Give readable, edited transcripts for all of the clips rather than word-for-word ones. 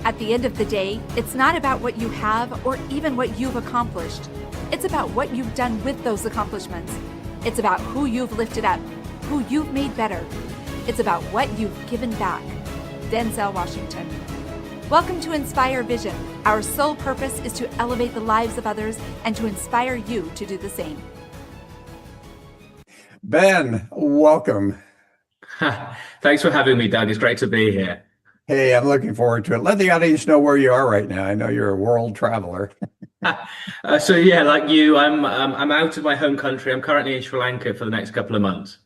At the end of the day, it's not about what you have or even what you've accomplished. It's about what you've done with those accomplishments. It's about who you've lifted up, who you've made better. It's about what you've given back. Denzel Washington. Welcome to Inspire Vision. Our sole purpose is to elevate the lives of others and to inspire you to do the same. Ben, welcome. Thanks for having me, Doug. It's great to be here. Hey, I'm looking forward to it. Let the audience know where you are right now. I know you're a world traveler. So yeah, like you, I'm out of my home country. I'm currently in Sri Lanka for the next couple of months.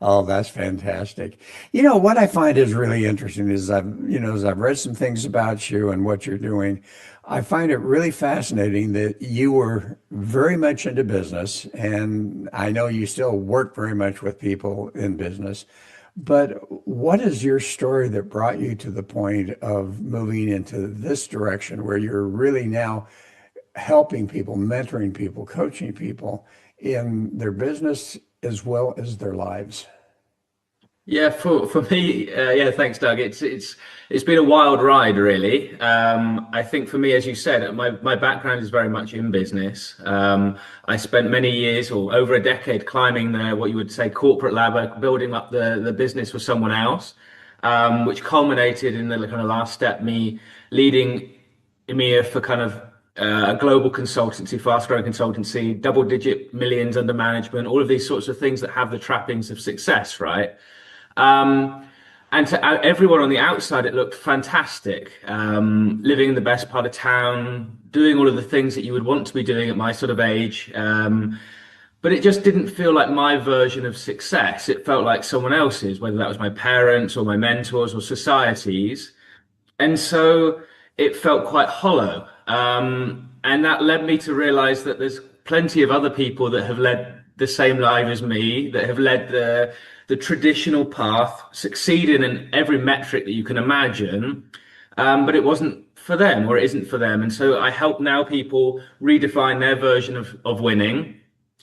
Oh, that's fantastic. You know, what I find is really interesting is as I've read some things about you and what you're doing, I find it really fascinating that you were very much into business, and I know you still work very much with people in business. But what is your story that brought you to the point of moving into this direction where you're really now helping people, mentoring people, coaching people in their business as well as their lives? Yeah, for me, yeah, thanks, Doug. It's been a wild ride, really. I think for me, as you said, my background is very much in business. I spent many years, or over a decade, climbing the what you would say corporate ladder, building up the business for someone else, which culminated in the kind of last step, me leading EMEA for kind of a global consultancy, fast-growing consultancy, double-digit millions under management, all of these sorts of things that have the trappings of success, right? And to everyone on the outside, it looked fantastic. Living in the best part of town, doing all of the things that you would want to be doing at my sort of age. But it just didn't feel like my version of success. It felt like someone else's, whether that was my parents or my mentors or societies. And so it felt quite hollow. And that led me to realize that there's plenty of other people that have led the same life as me, that have led the traditional path, succeeded in every metric that you can imagine, but it wasn't for them, or it isn't for them. And so I help now people redefine their version of winning,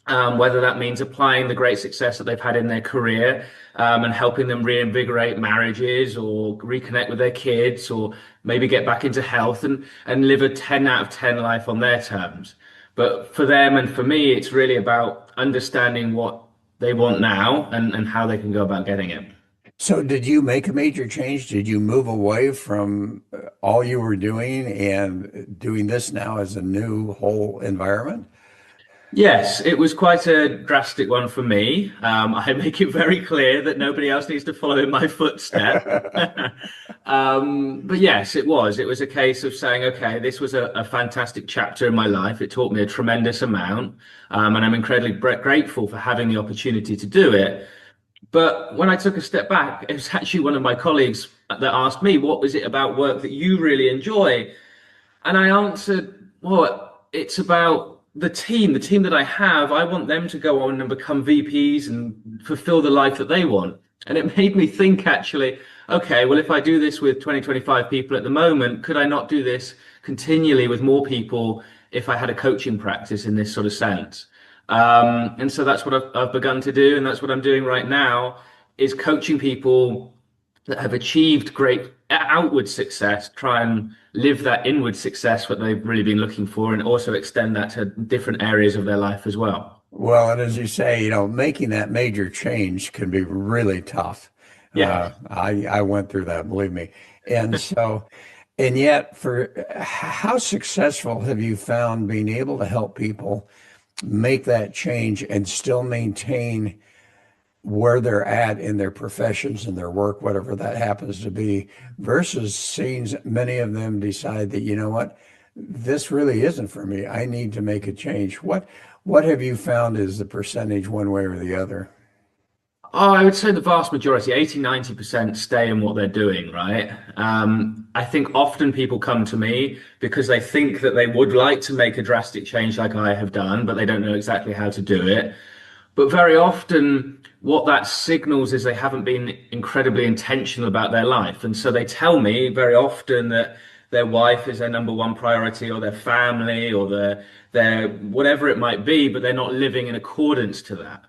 whether that means applying the great success that they've had in their career, and helping them reinvigorate marriages or reconnect with their kids, or maybe get back into health and live a 10 out of 10 life on their terms. But for them and for me, it's really about understanding what they want now and how they can go about getting it. So did you make a major change? Did you move away from all you were doing and doing this now as a new whole environment? Yes, it was quite a drastic one for me. I make it very clear that nobody else needs to follow in my footsteps. But yes, it was. It was a case of saying, okay, this was a fantastic chapter in my life. It taught me a tremendous amount, and I'm incredibly grateful for having the opportunity to do it. But when I took a step back, it was actually one of my colleagues that asked me, what was it about work that you really enjoy? And I answered, well, it's about the team that I have. I want them to go on and become VPs and fulfill the life that they want. And it made me think, actually, okay, well, if I do this with 20, 25 people at the moment, could I not do this continually with more people if I had a coaching practice in this sort of sense? And so that's what I've begun to do. And that's what I'm doing right now, is coaching people that have achieved great outward success, try and live that inward success, what they've really been looking for, and also extend that to different areas of their life as well. Well, and as you say, making that major change can be really tough. Yeah. I went through that, believe me. And so, and yet, for how successful have you found being able to help people make that change and still maintain where they're at in their professions and their work, whatever that happens to be, versus seeing many of them decide that, you know what, this really isn't for me. I need to make a change. What have you found is the percentage one way or the other? Oh, I would say the vast majority, 80, 90% stay in what they're doing, right? I think often people come to me because they think that they would like to make a drastic change like I have done, but they don't know exactly how to do it. But very often, what that signals is they haven't been incredibly intentional about their life. And so they tell me very often that their wife is their number one priority, or their family, or their whatever it might be, but they're not living in accordance to that.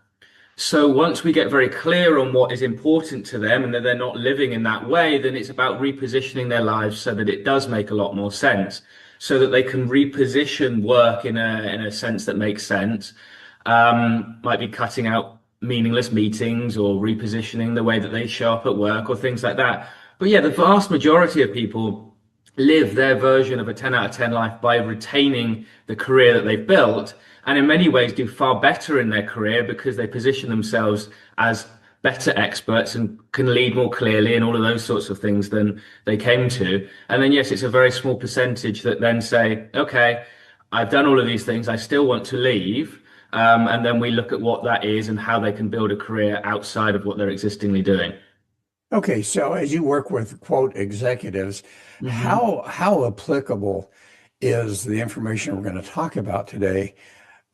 So once we get very clear on what is important to them and that they're not living in that way, then it's about repositioning their lives so that it does make a lot more sense, so that they can reposition work in a sense that makes sense. Might be cutting out meaningless meetings or repositioning the way that they show up at work or things like that. But yeah, the vast majority of people live their version of a 10 out of 10 life by retaining the career that they've built, and in many ways do far better in their career because they position themselves as better experts and can lead more clearly and all of those sorts of things than they came to. And then yes, it's a very small percentage that then say, okay, I've done all of these things, I still want to leave. And then we look at what that is and how they can build a career outside of what they're existingly doing. Okay, so as you work with quote executives, Hmm. how applicable is the information we're going to talk about today?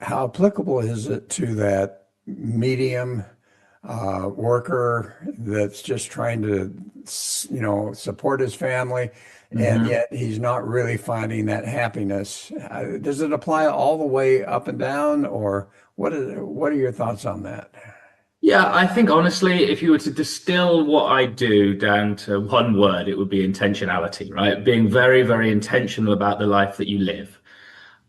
How applicable is it to that medium worker that's just trying to, support his family, and Hmm. yet he's not really finding that happiness? Does it apply all the way up and down, or what are your thoughts on that? Yeah, I think honestly, if you were to distill what I do down to one word, it would be intentionality, right? Being very, very intentional about the life that you live.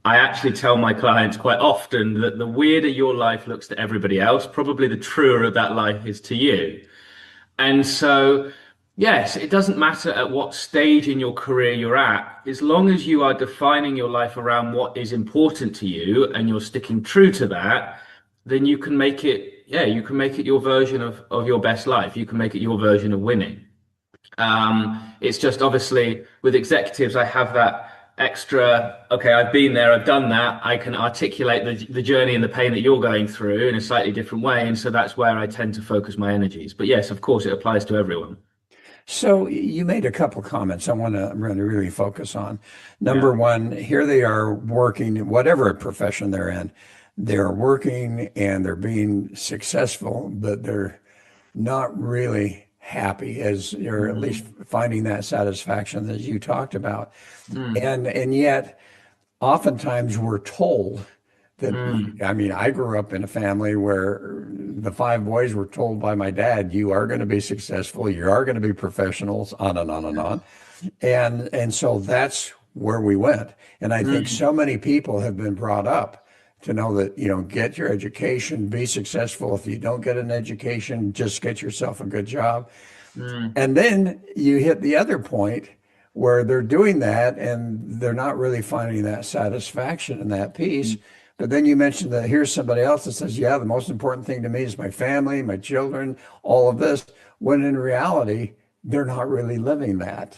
I actually tell my clients quite often that the weirder your life looks to everybody else, probably the truer that life is to you. And so, yes, it doesn't matter at what stage in your career you're at, as long as you are defining your life around what is important to you and you're sticking true to that, then you can make it, yeah, you can make it your version of your best life. You can make it your version of winning. It's just obviously with executives, I have that extra, okay, I've been there, I've done that. I can articulate the journey and the pain that you're going through in a slightly different way. And so that's where I tend to focus my energies. But yes, of course, it applies to everyone. So you made a couple comments I want to really focus on. Number Yeah. one, here they are working, whatever profession they're in, they're working and they're being successful, but they're not really happy, as you're at least Mm, finding that satisfaction that you talked about. mm, And yet oftentimes we're told that, mm, I mean, I grew up in a family where the five boys were told by my dad, you are going to be successful, you are going to be professionals, on and on and on. And so that's where we went. And I think mm, so many people have been brought up to know that, get your education, be successful. If you don't get an education, just get yourself a good job. mm, And then you hit the other point where they're doing that and they're not really finding that satisfaction in that piece. mm. But then you mentioned that here's somebody else that says, yeah, the most important thing to me is my family, my children, all of this, when in reality, they're not really living that.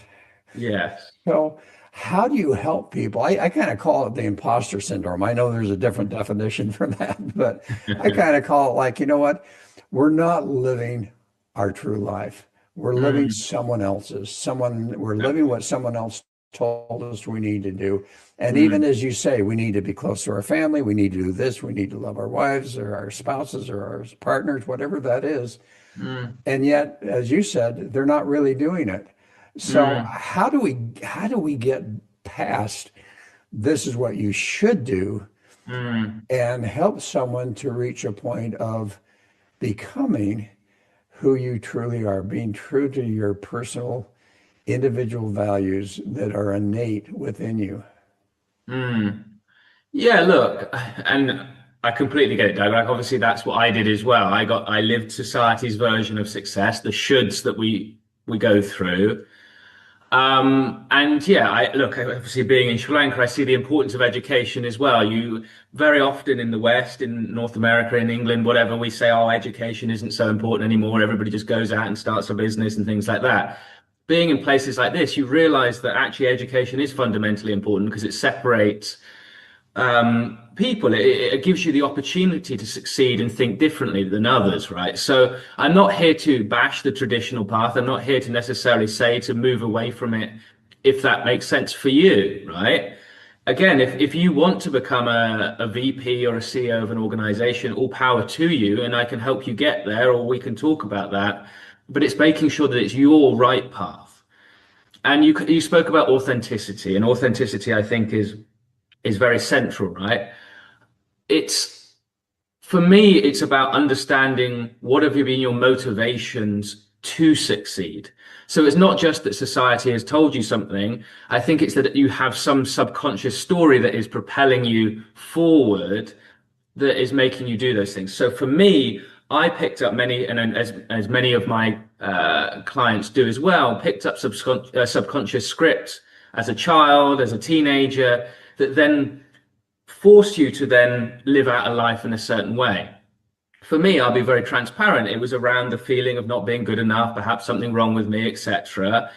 Yes. So, how do you help people? I kind of call it the imposter syndrome. I know there's a different definition for that, but I kind of call it like, you know what? We're not living our true life. We're living Mm, someone else's. We're yeah. living what someone else told us we need to do. And even Mm, as you say, we need to be close to our family. We need to do this. We need to love our wives or our spouses or our partners, whatever that is. mm, And yet, as you said, they're not really doing it. So mm, how do we get past this is what you should do mm. and help someone to reach a point of becoming who you truly are, being true to your personal individual values that are innate within you? Mm. Yeah, look, and I completely get it, Doug. Like, obviously, that's what I did as well. I lived society's version of success, the shoulds that we go through. And yeah, I look, obviously being in Sri Lanka, I see the importance of education as well. You very often in the West, in North America, in England, whatever, we say, oh, education isn't so important anymore. Everybody just goes out and starts a business and things like that. Being in places like this, you realize that actually education is fundamentally important because it separates people. It gives you the opportunity to succeed and think differently than others, right? So I'm not here to bash the traditional path. I'm not here to necessarily say to move away from it if that makes sense for you, right? Again, if you want to become a VP or a CEO of an organization, all power to you, and I can help you get there, or we can talk about that. But it's making sure that it's your right path. And you spoke about authenticity, and authenticity, I think, is very central, right? It's For me, it's about understanding what have been your motivations to succeed. So it's not just that society has told you something. I think it's that you have some subconscious story that is propelling you forward, that is making you do those things. So for me, I picked up many, and as many of my clients do as well, picked up subconscious scripts as a child, as a teenager, that then force you to then live out a life in a certain way. For me, I'll be very transparent. It was around the feeling of not being good enough, perhaps something wrong with me, etc.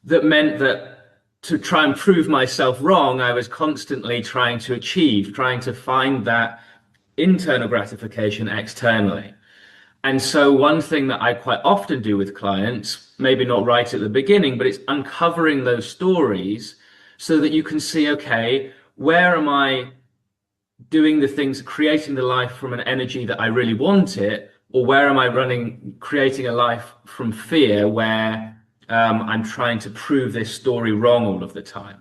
That meant that to try and prove myself wrong, I was constantly trying to achieve, trying to find that internal gratification externally. And so one thing that I quite often do with clients, maybe not right at the beginning, but it's uncovering those stories so that you can see, okay, where am I doing the things, creating the life from an energy that I really want it, or where am I creating a life from fear where I'm trying to prove this story wrong all of the time.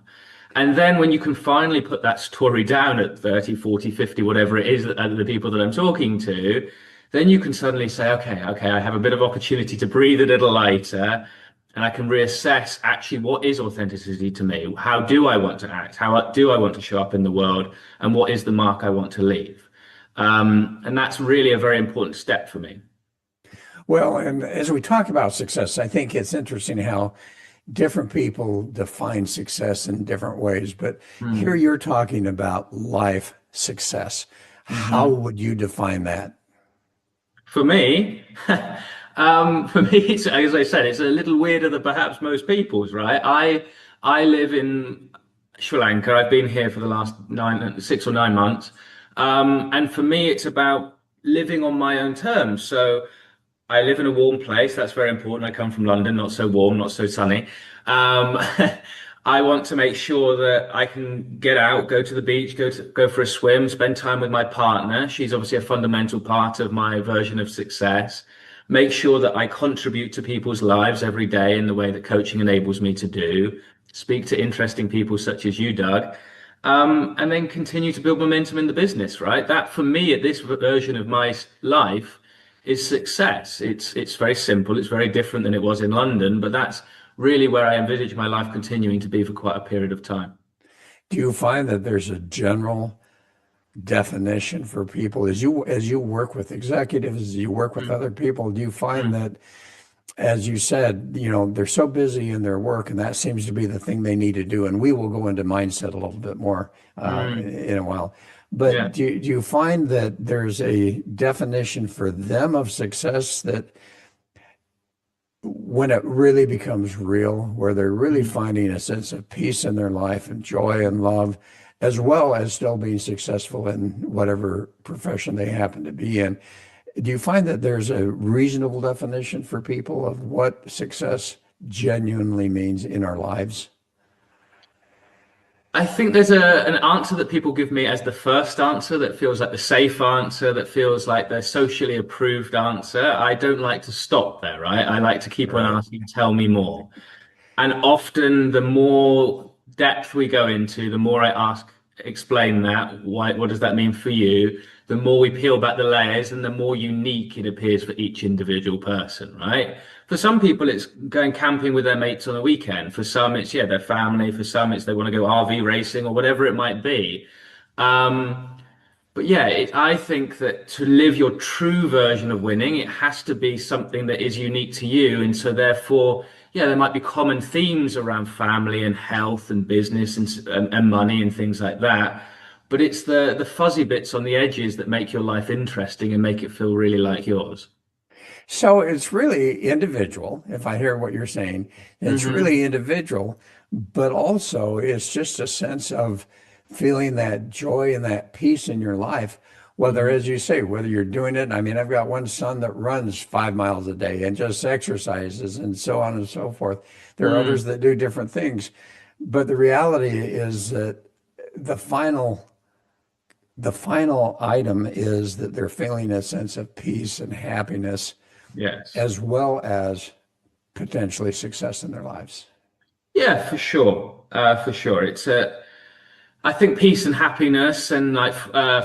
And then when you can finally put that story down at 30, 40, 50, whatever it is that the people that I'm talking to, then you can suddenly say, okay, I have a bit of opportunity to breathe a little lighter, and I can reassess actually what is authenticity to me? How do I want to act? How do I want to show up in the world? And what is the mark I want to leave? And that's really a very important step for me. Well, and as we talk about success, I think it's interesting how different people define success in different ways. But here Mm. you're talking about life success. How Hmm. would you define that? For me, for me, it's, as I said, it's a little weirder than perhaps most people's, right? I live in Sri Lanka. I've been here for the last 6 or 9 months, and for me, it's about living on my own terms. So I live in a warm place. That's very important. I come from London, not so warm, not so sunny. Um, I want to make sure that I can get out, go to the beach, go for a swim, spend time with my partner. She's obviously a fundamental part of my version of success. Make sure that I contribute to people's lives every day in the way that coaching enables me to do. Speak to interesting people such as you, Doug, and then continue to build momentum in the business. Right? That for me, at this version of my life, is success. It's very simple. It's very different than it was in London, but that's really where I envisage my life continuing to be for quite a period of time. Do you find that there's a general definition for people as you work with executives, as you work with Mm, other people, do you find mm, that, as you said, they're so busy in their work and that seems to be the thing they need to do? And we will go into mindset a little bit more mm. in a while. But Yeah. do you find that there's a definition for them of success that when it really becomes real, where they're really Mm. finding a sense of peace in their life and joy and love, as well as still being successful in whatever profession they happen to be in? Do you find that there's a reasonable definition for people of what success genuinely means in our lives? I think there's an answer that people give me as the first answer that feels like the safe answer, that feels like the socially approved answer. I don't like to stop there, right? I like to keep on Right. asking, tell me more. And often, the more depth we go into, the more I ask, explain that. Why, what does that mean for you? The more we peel back the layers and the more unique it appears for each individual person, right? For some people, it's going camping with their mates on a weekend. For some, it's, yeah, their family. For some, it's they want to go RV racing or whatever it might be. Um, but yeah, I think that to live your true version of winning, it has to be something that is unique to you. And so therefore, yeah, there might be common themes around family and health and business and money and things like that. But it's the fuzzy bits on the edges that make your life interesting and make it feel really like yours. So it's really individual, if I hear what you're saying. It's Hmm. really individual, but also it's just a sense of feeling that joy and that peace in your life, whether, Hmm. as you say, whether you're doing it. I mean, I've got one son that runs 5 miles a day and just exercises and so on and so forth. There are others Mm. that do different things. But the reality is that the final the final item is that they're feeling a sense of peace and happiness Yes. as well as potentially success in their lives. Yeah, for sure. For sure. It's a I think peace and happiness and like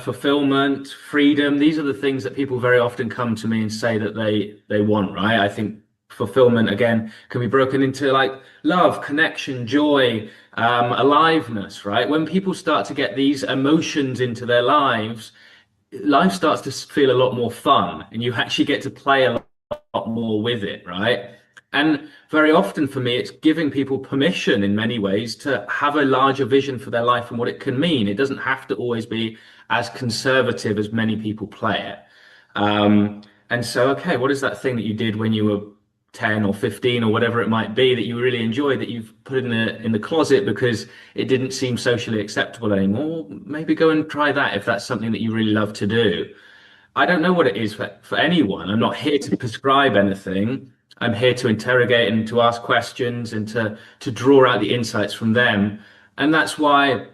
fulfillment, freedom, these are the things that people very often come to me and say that they want, right? I think fulfillment again can be broken into like love, connection, joy, aliveness, right? When people start to get these emotions into their lives, life starts to feel a lot more fun and you actually get to play a lot more with it, right? And very often for me, it's giving people permission in many ways to have a larger vision for their life and what it can mean. It doesn't have to always be as conservative as many people play it. And so, okay, what is that thing that you did when you were 10 or 15 or whatever it might be that you really enjoyed that you've put in the closet because it didn't seem socially acceptable anymore? Maybe go and try that if that's something that you really love to do. I don't know what it is for anyone. I'm not here to prescribe anything. I'm here to interrogate and to ask questions and to draw out the insights from them. And that's why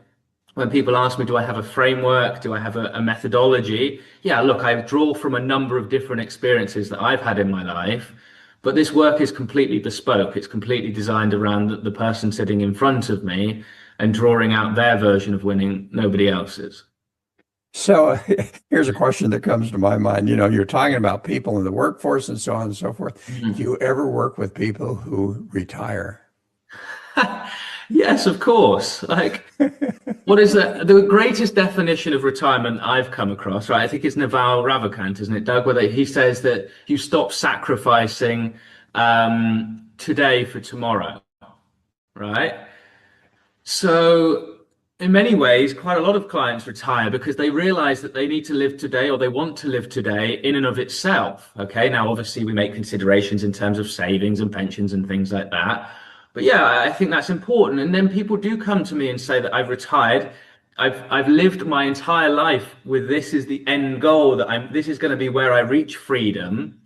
when people ask me, do I have a framework? Do I have a methodology? Yeah, look, I draw from a number of different experiences that I've had in my life, but this work is completely bespoke. It's completely designed around the person sitting in front of me and drawing out their version of winning, nobody else's. So here's a question that comes to my mind. You know, you're talking about people in the workforce and so on and so forth. Do you ever work with people who retire? Yes, of course. Like, what is the greatest definition of retirement I've come across, right? I think it's Naval Ravikant, isn't it, Doug? Where he says that you stop sacrificing today for tomorrow, right? So, in many ways, quite a lot of clients retire because they realize that they need to live today or they want to live today in and of itself. Okay. Now, obviously, we make considerations in terms of savings and pensions and things like that. But yeah, I think that's important. And then people do come to me and say that I've retired. I've lived my entire life with this is the end goal that this is going to be where I reach freedom.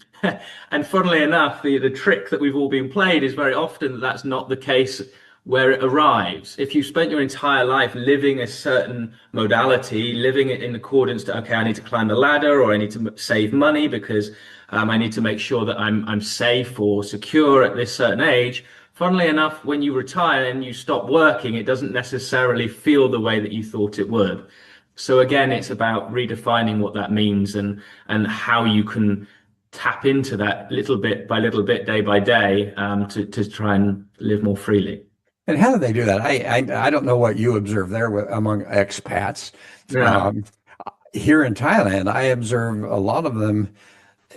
And funnily enough, the trick that we've all been played is very often that that's not the case where it arrives. If you spent your entire life living a certain modality, living it in accordance to, okay, I need to climb the ladder or I need to save money because I need to make sure that I'm safe or secure at this certain age. Funnily enough, when you retire and you stop working, it doesn't necessarily feel the way that you thought it would. So again, it's about redefining what that means and how you can tap into that little bit by little bit, day by day, to try and live more freely. And how do they do that? I don't know what you observe there among expats. Yeah. Here in Thailand, I observe a lot of them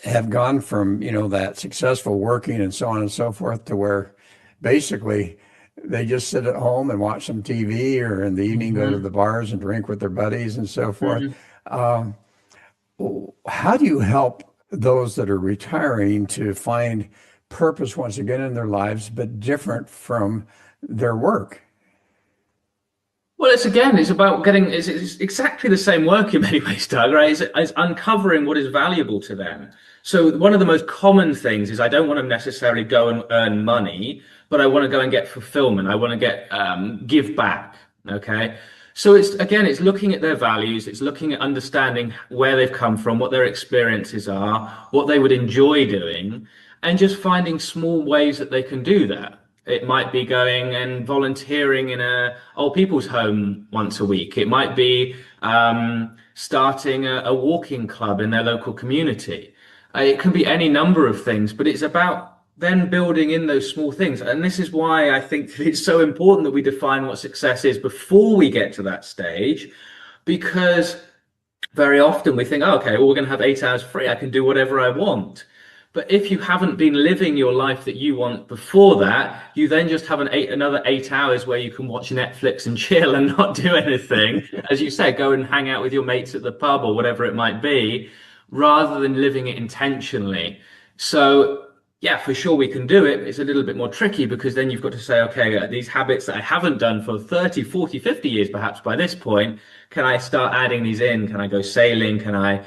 have gone from, you know, that successful working and so on and so forth to where basically they just sit at home and watch some TV or in the evening go to the bars and drink with their buddies and so forth. Um, how do you help those that are retiring to find purpose once again in their lives, but different from their work? Well, it's about getting, it's exactly the same work in many ways, Doug, right? It's uncovering what is valuable to them. So one of the most common things is I don't want to necessarily go and earn money, but I want to go and get fulfillment. I want to get, give back. Okay. So it's looking at their values. It's looking at understanding where they've come from, what their experiences are, what they would enjoy doing, and just finding small ways that they can do that. It might be going and volunteering in a old people's home once a week. It might be starting a walking club in their local community. It can be any number of things, but it's about then building in those small things. And this is why I think that it's so important that we define what success is before we get to that stage, because very often we think, oh, okay, well, we're going to have 8 hours free. I can do whatever I want. But if you haven't been living your life that you want before that, you then just have another 8 hours where you can watch Netflix and chill and not do anything. As you say, go and hang out with your mates at the pub or whatever it might be, rather than living it intentionally. So yeah, for sure we can do it. It's a little bit more tricky because then you've got to say, okay, these habits that I haven't done for 30, 40, 50 years, perhaps by this point, can I start adding these in? Can I go sailing? Can I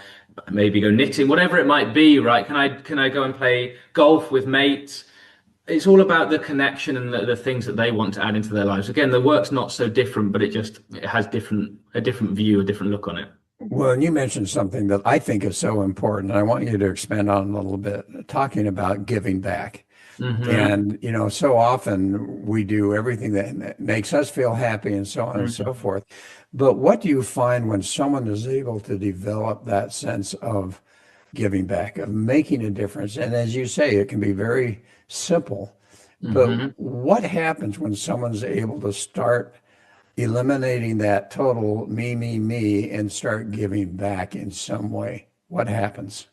maybe go knitting, whatever it might be, right? Can I go and play golf with mates? It's all about the connection and the things that they want to add into their lives. Again, the work's not so different, but it has a different view, a different look on it. Well, and you mentioned something that I think is so important, and I want you to expand on a little bit, talking about giving back. Mm-hmm. And, so often we do everything that makes us feel happy and so on and so Mm-hmm. forth. But what do you find when someone is able to develop that sense of giving back, of making a difference? And as you say, it can be very simple. But Mm-hmm. what happens when someone's able to start eliminating that total me, and start giving back in some way? What happens?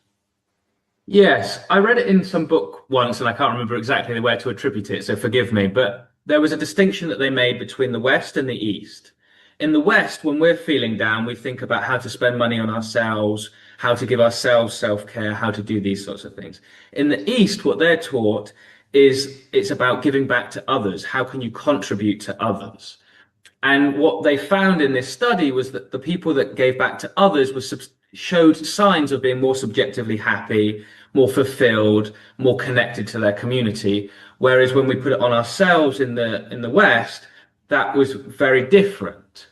Yes, I read it in some book once, and I can't remember exactly where to attribute it, so forgive me. But there was a distinction that they made between the West and the East. In the West, when we're feeling down, we think about how to spend money on ourselves, how to give ourselves self-care, how to do these sorts of things. In the East, what they're taught is it's about giving back to others. How can you contribute to others? And what they found in this study was that the people that gave back to others showed signs of being more subjectively happy, more fulfilled, more connected to their community. Whereas when we put it on ourselves in the West, that was very different.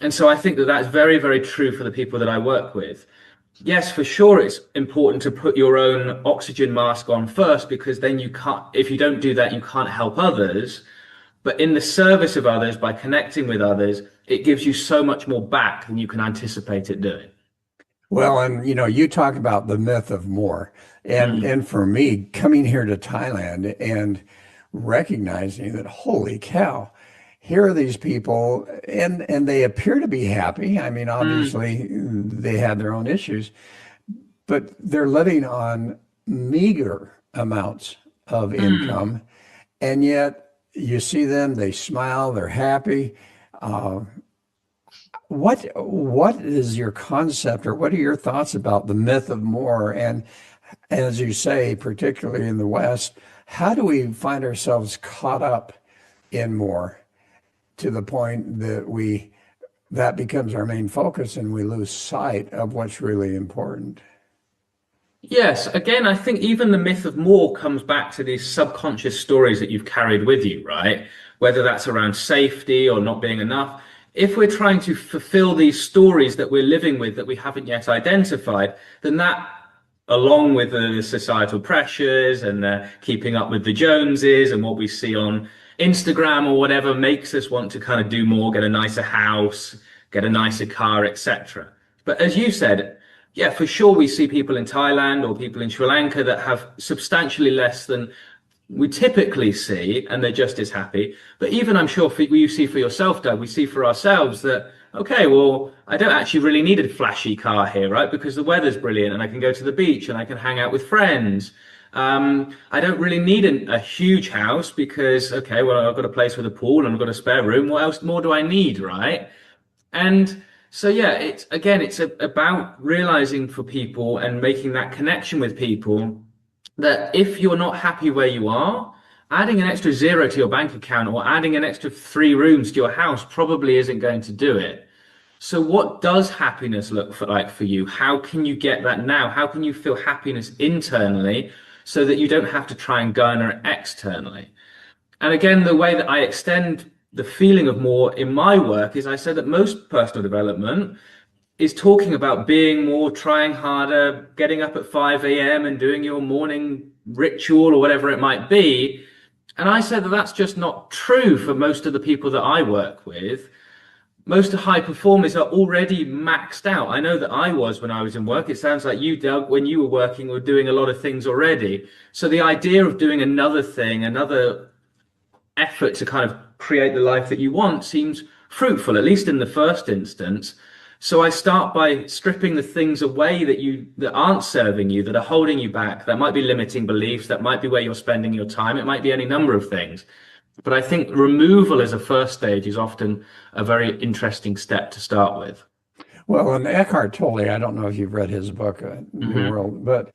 And so I think that that's very, very true for the people that I work with. Yes, for sure, it's important to put your own oxygen mask on first, because then you can't, if you don't do that, you can't help others. But in the service of others, by connecting with others, it gives you so much more back than you can anticipate it doing. Well, and you talk about the myth of more. And Mm, and for me, coming here to Thailand and recognizing that, holy cow, here are these people and they appear to be happy. I mean, mm, obviously they have their own issues, but they're living on meager amounts of mm. income. And yet you see them, they smile, they're happy. Uh, what is your concept, or what are your thoughts about the myth of more? And as you say, particularly in the West, how do we find ourselves caught up in more to the point that that becomes our main focus and we lose sight of what's really important? Yes, again, I think even the myth of more comes back to these subconscious stories that you've carried with you, right? Whether that's around safety or not being enough. If we're trying to fulfill these stories that we're living with that we haven't yet identified, then that, along with the societal pressures and keeping up with the Joneses and what we see on Instagram or whatever, makes us want to kind of do more, get a nicer house, get a nicer car, etc. But as you said, yeah, for sure, we see people in Thailand or people in Sri Lanka that have substantially less than we typically see, and they're just as happy. But even I'm sure for you see for yourself, Doug, we see for ourselves that, okay, well, I don't actually really need a flashy car here, right? Because the weather's brilliant and I can go to the beach and I can hang out with friends. I don't really need a huge house because, okay, well, I've got a place with a pool and I've got a spare room. What else more do I need, right? And so, yeah, about realizing for people and making that connection with people that if you're not happy where you are, adding an extra zero to your bank account or adding an extra 3 rooms to your house probably isn't going to do it. So, what does happiness like for you? How can you get that now? How can you feel happiness internally so that you don't have to try and garner it externally? And again, the way that I extend the feeling of more in my work is I said that most personal development is talking about being more, trying harder, getting up at 5 a.m. and doing your morning ritual or whatever it might be. And I said that that's just not true for most of the people that I work with. Most high performers are already maxed out. I know that I was when I was in work. It sounds like you, Doug, when you were working, were doing a lot of things already. So the idea of doing another thing, another effort to kind of create the life that you want seems fruitful, at least in the first instance. So I start by stripping the things away that aren't serving you, that are holding you back. That might be limiting beliefs, that might be where you're spending your time, it might be any number of things. But I think removal as a first stage is often a very interesting step to start with. Well, and Eckhart Tolle, I don't know if you've read his book, New Hmm. World,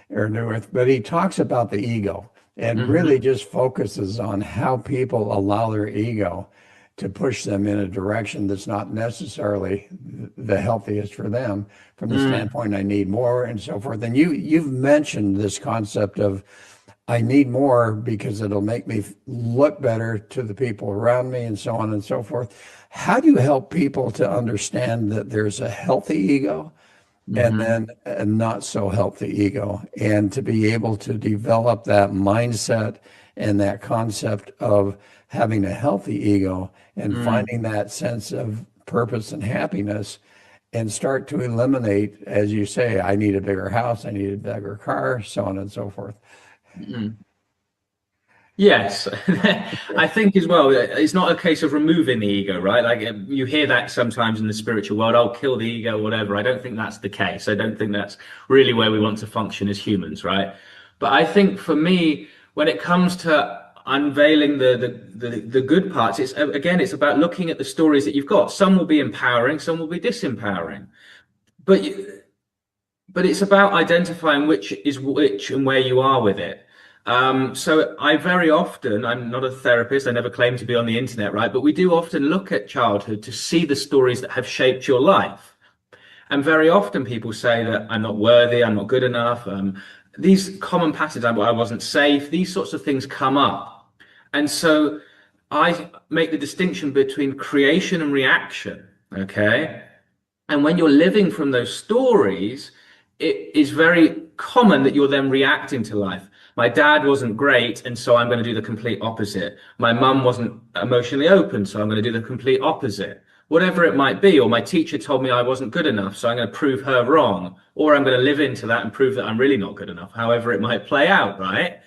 or New Earth, but he talks about the ego and really Hmm. just focuses on how people allow their ego to push them in a direction that's not necessarily the healthiest for them from the Mm. standpoint, I need more and so forth. And you've mentioned this concept of I need more because it'll make me look better to the people around me and so on and so forth. How do you help people to understand that there's a healthy ego and Hmm. then a not so healthy ego, and to be able to develop that mindset and that concept of having a healthy ego and Mm. finding that sense of purpose and happiness and start to eliminate, as you say, I need a bigger house, I need a bigger car, so on and so forth. Mm. Yes, I think as well, it's not a case of removing the ego, right? Like you hear that sometimes in the spiritual world, I'll kill the ego, whatever. I don't think that's the case. I don't think that's really where we want to function as humans, right? But I think for me, when it comes to unveiling the good parts, it's again, it's about looking at the stories that you've got. Some will be empowering, some will be disempowering. But but it's about identifying which is which and where you are with it. So I very often, I'm not a therapist, I never claim to be on the internet, right? But we do often look at childhood to see the stories that have shaped your life. And very often people say that I'm not worthy, I'm not good enough. These common patterns, I wasn't safe, these sorts of things come up. And so I make the distinction between creation and reaction, okay? And when you're living from those stories, it is very common that you're then reacting to life. My dad wasn't great, and so I'm going to do the complete opposite. My mum wasn't emotionally open, so I'm going to do the complete opposite. Whatever it might be, or my teacher told me I wasn't good enough, so I'm going to prove her wrong, or I'm going to live into that and prove that I'm really not good enough, however it might play out, right?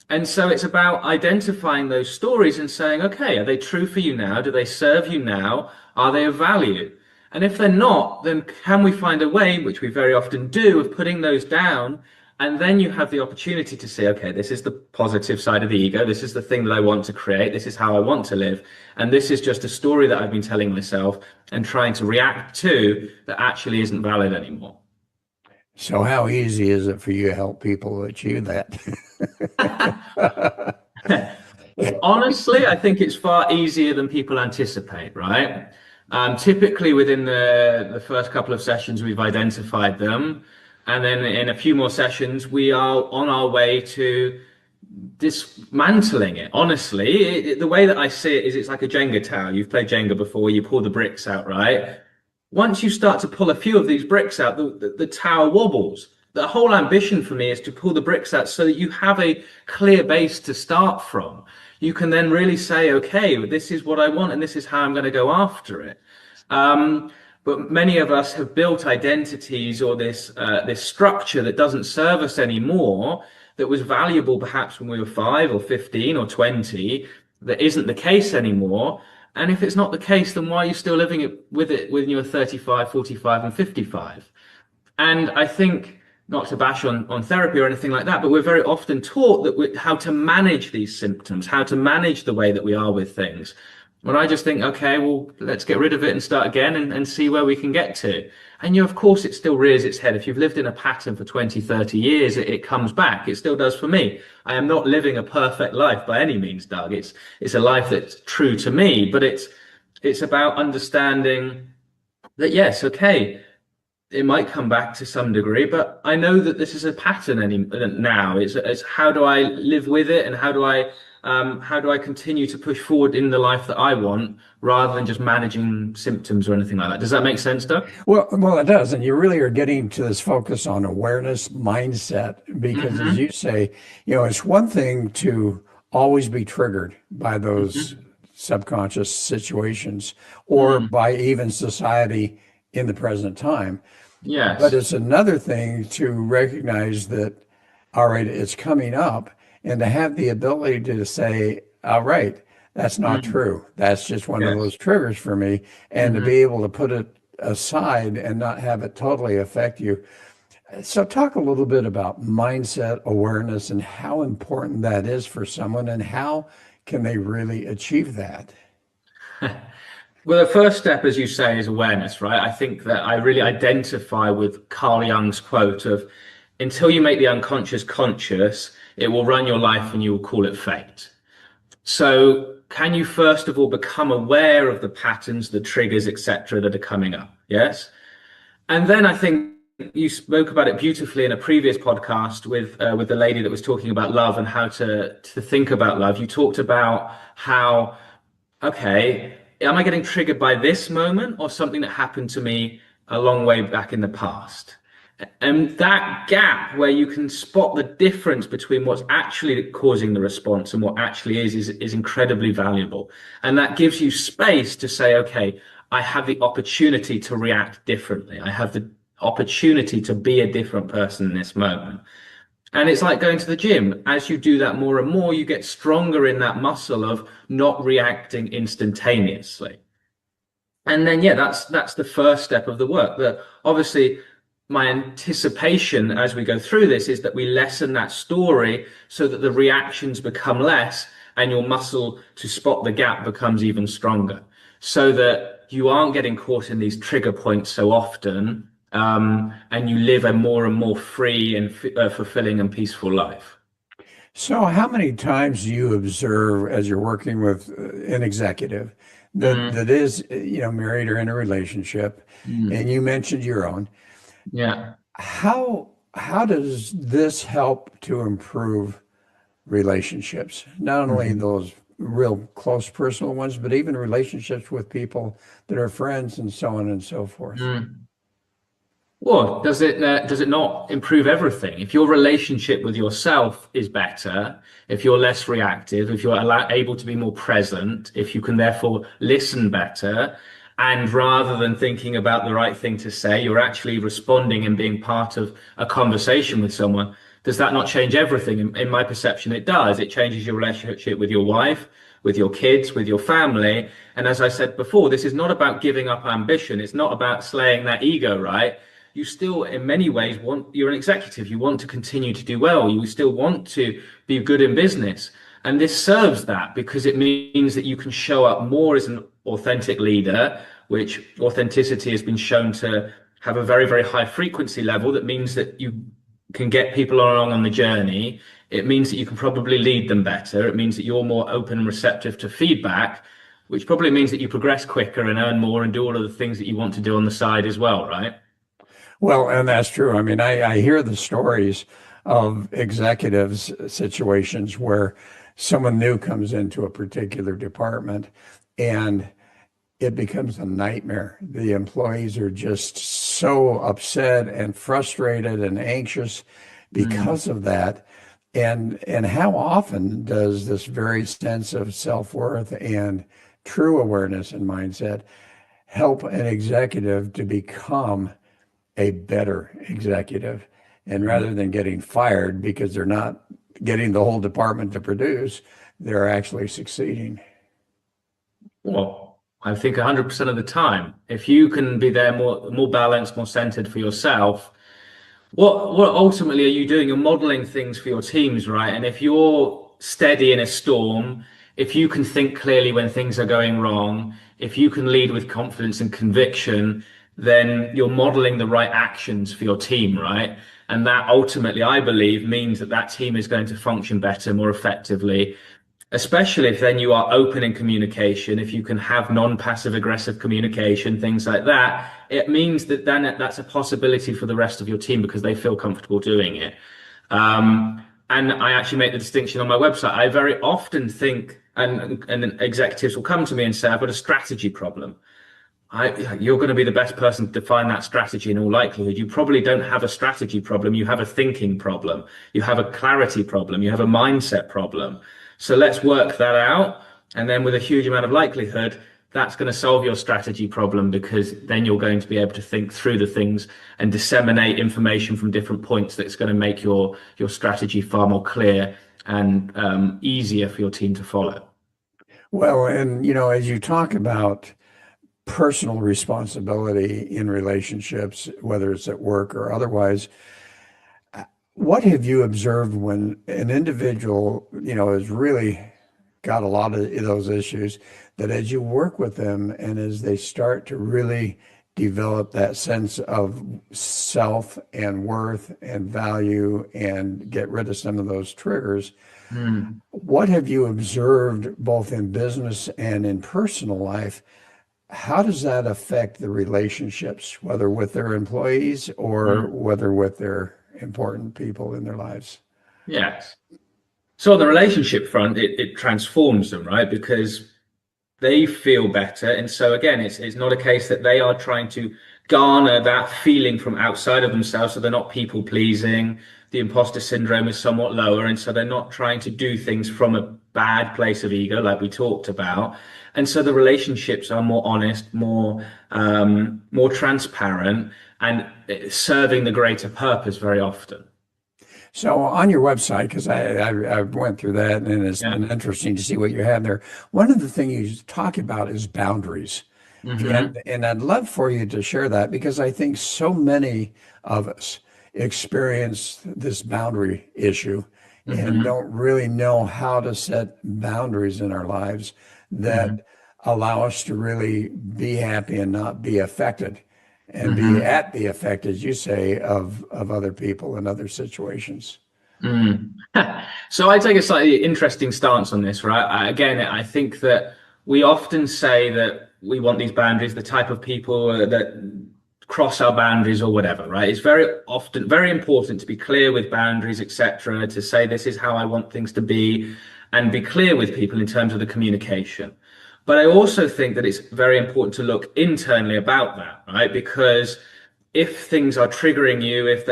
And so it's about identifying those stories and saying, okay, are they true for you now? Do they serve you now? Are they of value? And if they're not, then can we find a way, which we very often do, of putting those down? And then you have the opportunity to say, okay, this is the positive side of the ego. This is the thing that I want to create. This is how I want to live. And this is just a story that I've been telling myself and trying to react to that actually isn't valid anymore. So, how easy is it for you to help people achieve that? Honestly, I think it's far easier than people anticipate, right? Typically, within the first couple of sessions, we've identified them. And then in a few more sessions, we are on our way to dismantling it. Honestly, the way that I see it is it's like a Jenga tower. You've played Jenga before, you pull the bricks out, right? Once you start to pull a few of these bricks out, the tower wobbles. The whole ambition for me is to pull the bricks out so that you have a clear base to start from. You can then really say, okay, this is what I want and this is how I'm going to go after it. But many of us have built identities or this structure that doesn't serve us anymore, that was valuable perhaps when we were 5 or 15 or 20, that isn't the case anymore. And if it's not the case, then why are you still living it when you're 35, 45, and 55? And I think, not to bash on therapy or anything like that, but we're very often taught that how to manage these symptoms, how to manage the way that we are with things. When I just think, okay, well, let's get rid of it and start again and see where we can get to. And of course, it still rears its head. If you've lived in a pattern for 20, 30 years, it comes back. It still does for me. I am not living a perfect life by any means, Doug. It's a life that's true to me, but it's about understanding that, yes, okay, it might come back to some degree, but I know that this is a pattern now. It's how do I live with it, and how do I continue to push forward in the life that I want, rather than just managing symptoms or anything like that. Does that make sense, Doug? Well, it does. And you really are getting to this focus on awareness mindset because, as Hmm. you say, it's one thing to always be triggered by those Hmm. subconscious situations or Mm. by even society in the present time. But Yes. it's another thing to recognize that, all right, it's coming up, and to have the ability to say, all right, that's not Mm. true. That's just one of Yes. those triggers for me. And to Hmm. be able to put it aside and not have it totally affect you. So, talk a little bit about mindset awareness and how important that is for someone and how can they really achieve that? Well, the first step, as you say, is awareness, right? I think that I really identify with Carl Jung's quote of, until you make the unconscious conscious, it will run your life and you will call it fate. So can you first of all become aware of the patterns, the triggers, etc., that are coming up? Yes. And then I think you spoke about it beautifully in a previous podcast with the lady that was talking about love and how to think about love. You talked about how, okay, am I getting triggered by this moment or something that happened to me a long way back in the past? And that gap where you can spot the difference between what's actually causing the response and what actually is incredibly valuable. And that gives you space to say, okay, I have the opportunity to react differently. I have the opportunity to be a different person in this moment. And it's like going to the gym. As you do that more and more, you get stronger in that muscle of not reacting instantaneously. And then, yeah, that's the first step of the work. That obviously, my anticipation as we go through this is that we lessen that story so that the reactions become less, and your muscle to spot the gap becomes even stronger, so that you aren't getting caught in these trigger points so often, and you live a more and more free and fulfilling and peaceful life. So, how many times do you observe as you're working with an executive Mm, that is, married or in a relationship, and mm, you mentioned your own? yeah. How does this help to improve relationships? Not only Mhm. those real close personal ones, but even relationships with people that are friends and so on and so forth. Mm. Well, does it not improve everything? If your relationship with yourself is better, if you're less reactive, if you're able to be more present, if you can therefore listen better, and rather than thinking about the right thing to say, you're actually responding and being part of a conversation with someone, does that not change everything? In my perception, it does. It changes your relationship with your wife, with your kids, with your family. And as I said before, this is not about giving up ambition. It's not about slaying that ego, right? You still, in many ways, you're an executive. You want to continue to do well. You still want to be good in business. And this serves that because it means that you can show up more as an authentic leader, which authenticity has been shown to have a very, very high frequency level. That means that you can get people along on the journey. It means that you can probably lead them better. It means that you're more open and receptive to feedback, which probably means that you progress quicker and earn more and do all of the things that you want to do on the side as well, right? Well, and that's true. I mean, I hear the stories of executives situations where someone new comes into a particular department and it becomes a nightmare. The employees are just so upset and frustrated and anxious Mm. because of that. And how often does this very sense of self-worth and true awareness and mindset help an executive to become a better executive? And rather than getting fired because they're not getting the whole department to produce, they're actually succeeding. Well, I think 100% of the time, if you can be there more balanced, more centered for yourself, what ultimately are you doing? You're modeling things for your teams, right? And if you're steady in a storm, if you can think clearly when things are going wrong, if you can lead with confidence and conviction, then you're modeling the right actions for your team, right? And that ultimately, I believe, means that that team is going to function better, more effectively, especially if then you are open in communication, if you can have non-passive aggressive communication, things like that, it means that then that's a possibility for the rest of your team because they feel comfortable doing it. And I actually make the distinction on my website. I very often think, and executives will come to me and say, I've got a strategy problem. You're going to be the best person to define that strategy in all likelihood. You probably don't have a strategy problem. You have a thinking problem. You have a clarity problem. You have a mindset problem. So let's work that out. And then with a huge amount of likelihood, that's going to solve your strategy problem because then you're going to be able to think through the things and disseminate information from different points that's going to make your strategy far more clear and easier for your team to follow. Well, and as you talk about personal responsibility in relationships, whether it's at work or otherwise, what have you observed when an individual, has really got a lot of those issues, that as you work with them and as they start to really develop that sense of self and worth and value and get rid of some of those triggers, Hmm. what have you observed both in business and in personal life? How does that affect the relationships, whether with their employees or Hmm. whether with their important people in their lives? Yes. So on the relationship front, it transforms them, right? Because they feel better. And so again, it's not a case that they are trying to garner that feeling from outside of themselves, so they're not people pleasing. The imposter syndrome is somewhat lower, and so they're not trying to do things from a bad place of ego, like we talked about. And so the relationships are more honest, more transparent, and serving the greater purpose very often. So on your website, because I went through that and it's Yeah. been interesting to see what you have there. One of the things you talk about is boundaries. And I'd love for you to share that because I think so many of us experience this boundary issue and don't really know how to set boundaries in our lives that allow us to really be happy and not be affected and be at the effect, as you say, of other people and other situations. So I take a slightly interesting stance on this, right? Again, I think that we often say that we want these boundaries, the type of people that cross our boundaries or whatever, right? It's very often very important to be clear with boundaries, etc., to say this is how I want things to be and be clear with people in terms of the communication. But I also think that it's very important to look internally about that, right? Because if things are triggering you, if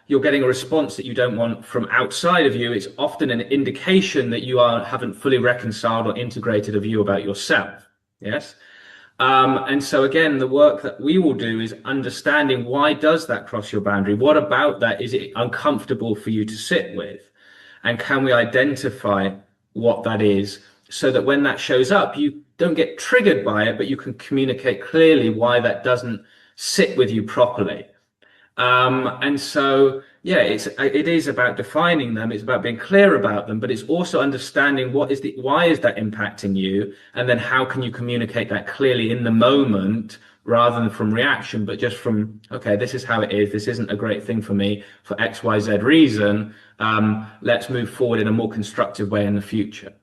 you're getting a response that you don't want from outside of you, it's often an indication that you haven't fully reconciled or integrated a view about yourself. Yes. And so again, the work that we will do is understanding why does that cross your boundary? What about that is it uncomfortable for you to sit with? And can we identify what that is so that when that shows up, you don't get triggered by it, but you can communicate clearly why that doesn't sit with you properly. And so, yeah, it is about defining them. It's about being clear about them, but it's also understanding why is that impacting you? And then how can you communicate that clearly in the moment rather than from reaction, but just from, okay, this is how it is. This isn't a great thing for me for X, Y, Z reason. Let's move forward in a more constructive way in the future.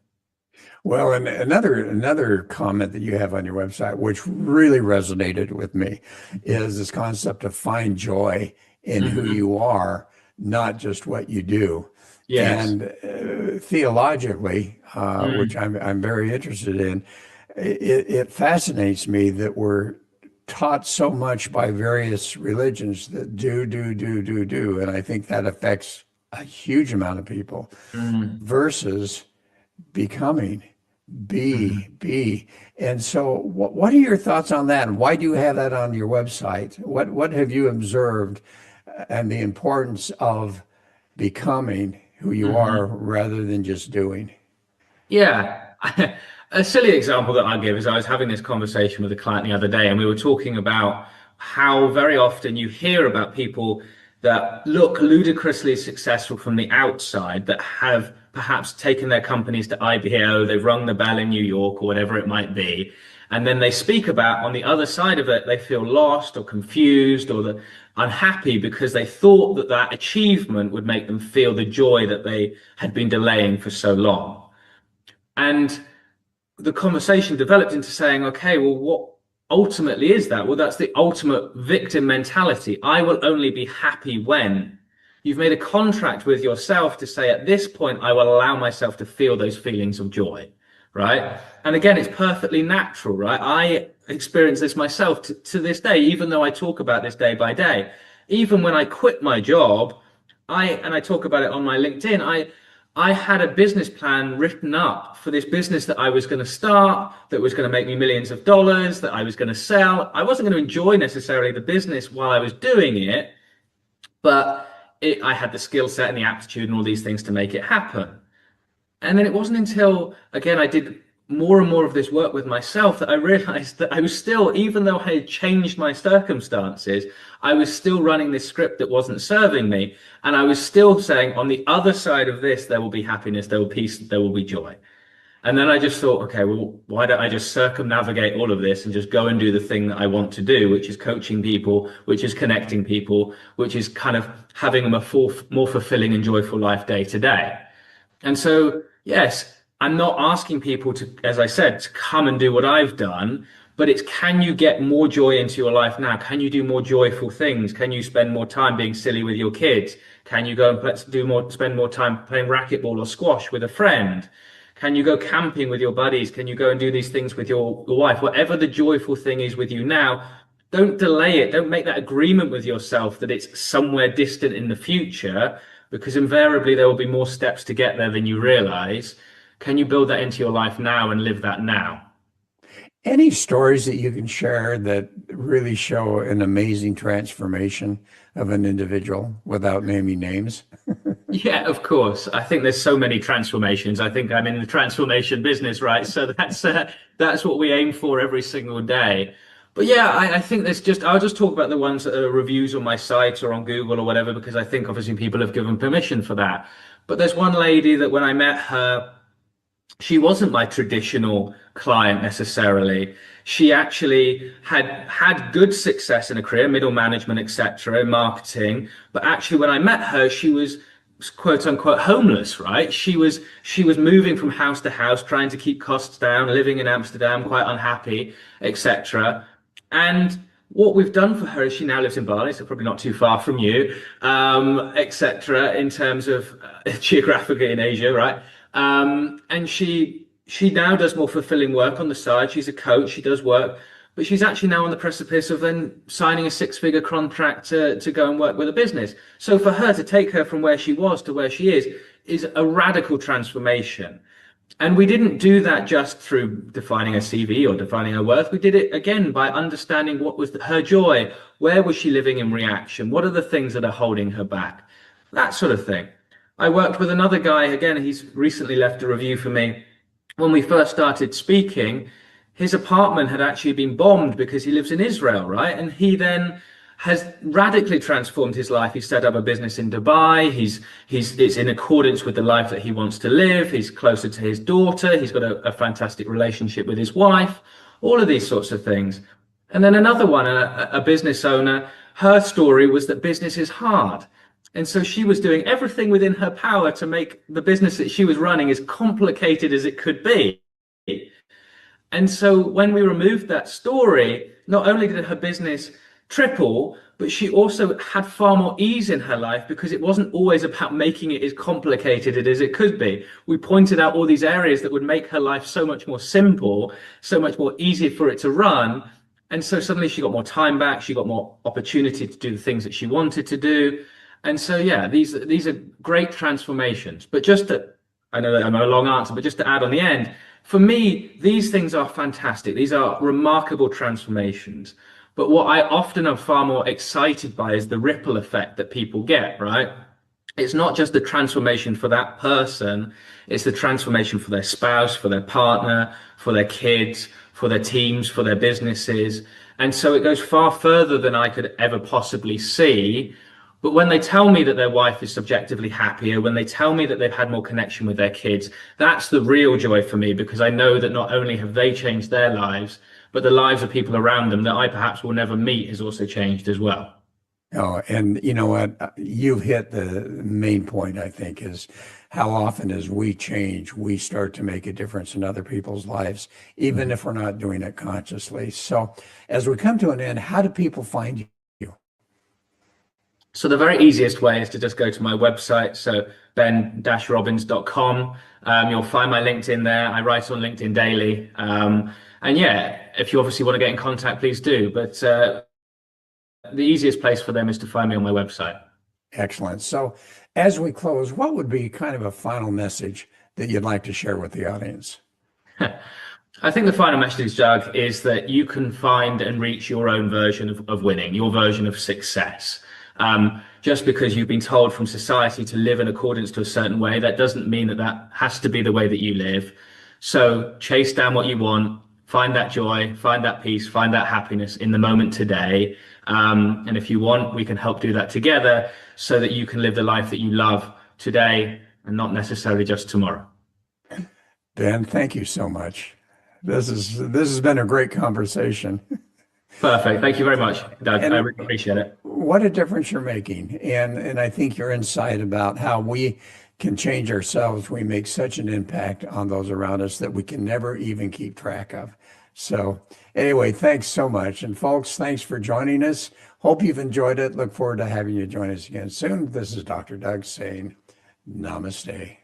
Well, and another comment that you have on your website, which really resonated with me, is this concept of find joy in who you are, not just what you do. Yes. And theologically, which I'm very interested in, it fascinates me that we're taught so much by various religions that do, and I think that affects a huge amount of people versus becoming, be. And so what are your thoughts on that? And why do you have that on your website? What have you observed and the importance of becoming who you are rather than just doing? Yeah. A silly example that I give is I was having this conversation with a client the other day, and we were talking about how very often you hear about people that look ludicrously successful from the outside that have perhaps taken their companies to IPO, they've rung the bell in New York or whatever it might be. And then they speak about on the other side of it, they feel lost or confused or unhappy because they thought that that achievement would make them feel the joy that they had been delaying for so long. And the conversation developed into saying, okay, well, what ultimately is that? Well, that's the ultimate victim mentality. I will only be happy when you've made a contract with yourself to say, at this point, I will allow myself to feel those feelings of joy, right? And again, it's perfectly natural, right? I experience this myself to this day, even though I talk about this day by day. Even when I quit my job, I talk about it on my LinkedIn, I had a business plan written up for this business that I was going to start, that was going to make me millions of dollars, that I was going to sell. I wasn't going to enjoy necessarily the business while I was doing it, but I had the skill set and the aptitude and all these things to make it happen. And then it wasn't until, again, I did more and more of this work with myself that I realized that I was still, even though I had changed my circumstances, I was still running this script that wasn't serving me. And I was still saying, on the other side of this, there will be happiness, there will be peace, there will be joy. And then I just thought, okay, well, why don't I just circumnavigate all of this and just go and do the thing that I want to do, which is coaching people, which is connecting people, which is kind of having them a more fulfilling and joyful life day to day. And so, yes, I'm not asking people to, as I said, to come and do what I've done, but it's, can you get more joy into your life now? Can you do more joyful things? Can you spend more time being silly with your kids? Can you go and spend more time playing racquetball or squash with a friend? Can you go camping with your buddies? Can you go and do these things with your wife? Whatever the joyful thing is with you now, don't delay it. Don't make that agreement with yourself that it's somewhere distant in the future, because invariably there will be more steps to get there than you realize. Can you build that into your life now and live that now? Any stories that you can share that really show an amazing transformation of an individual without naming names? Yeah, of course. I think there's so many transformations. I think I'm in the transformation business, right? So that's what we aim for every single day. But yeah, I think there's just I'll just talk about the ones that are reviews on my site or on Google or whatever, because I think obviously people have given permission for that. But there's one lady that when I met her, she wasn't my traditional client necessarily. She actually had good success in a career, middle management, etc., in marketing. But actually, when I met her, she was quote unquote homeless, right? She was moving from house to house, trying to keep costs down, living in Amsterdam, quite unhappy, etc. And what we've done for her is she now lives in Bali, so probably not too far from you, etc. In terms of geographically in Asia, right? And she now does more fulfilling work on the side. She's a coach, she does work, but she's actually now on the precipice of then signing a six-figure contract to go and work with a business. So for her to take her from where she was to where she is a radical transformation. And we didn't do that just through defining a CV or defining her worth. We did it again by understanding what was her joy. Where was she living in reaction? What are the things that are holding her back? That sort of thing. I worked with another guy, again, he's recently left a review for me. When we first started speaking, his apartment had actually been bombed because he lives in Israel, right? And he then has radically transformed his life. He set up a business in Dubai. It's in accordance with the life that he wants to live. He's closer to his daughter. He's got a fantastic relationship with his wife, all of these sorts of things. And then another one, a business owner, her story was that business is hard. And so she was doing everything within her power to make the business that she was running as complicated as it could be. And so when we removed that story, not only did her business triple, but she also had far more ease in her life because it wasn't always about making it as complicated as it could be. We pointed out all these areas that would make her life so much more simple, so much more easy for it to run. And so suddenly she got more time back. She got more opportunity to do the things that she wanted to do. And so, yeah, these are great transformations. But I know that I'm a long answer, but just to add on the end, for me, these things are fantastic. These are remarkable transformations. But what I often am far more excited by is the ripple effect that people get, right? It's not just the transformation for that person, it's the transformation for their spouse, for their partner, for their kids, for their teams, for their businesses. And so it goes far further than I could ever possibly see. But when they tell me that their wife is subjectively happier, when they tell me that they've had more connection with their kids, that's the real joy for me, because I know that not only have they changed their lives, but the lives of people around them that I perhaps will never meet has also changed as well. Oh, and you know what? You've hit the main point, I think, is how often as we change, we start to make a difference in other people's lives, even if we're not doing it consciously. So as we come to an end, how do people find you? So the very easiest way is to just go to my website, so ben-robbins.com. You'll find my LinkedIn there. I write on LinkedIn daily. And yeah, if you obviously want to get in contact, please do. But the easiest place for them is to find me on my website. Excellent. So as we close, what would be kind of a final message that you'd like to share with the audience? I think the final message, Doug, is that you can find and reach your own version of winning, your version of success. Just because you've been told from society to live in accordance to a certain way, that doesn't mean that that has to be the way that you live. So chase down what you want, find that joy, find that peace, find that happiness in the moment today. And if you want, we can help do that together so that you can live the life that you love today and not necessarily just tomorrow. Ben, thank you so much. This has been a great conversation. Perfect. Thank you very much, Doug. And I really appreciate it. what a difference you're making. And I think your insight about how we can change ourselves, we make such an impact on those around us that we can never even keep track of. So anyway, thanks so much. And folks, thanks for joining us. Hope you've enjoyed it. Look forward to having you join us again soon. This is Dr. Doug saying namaste.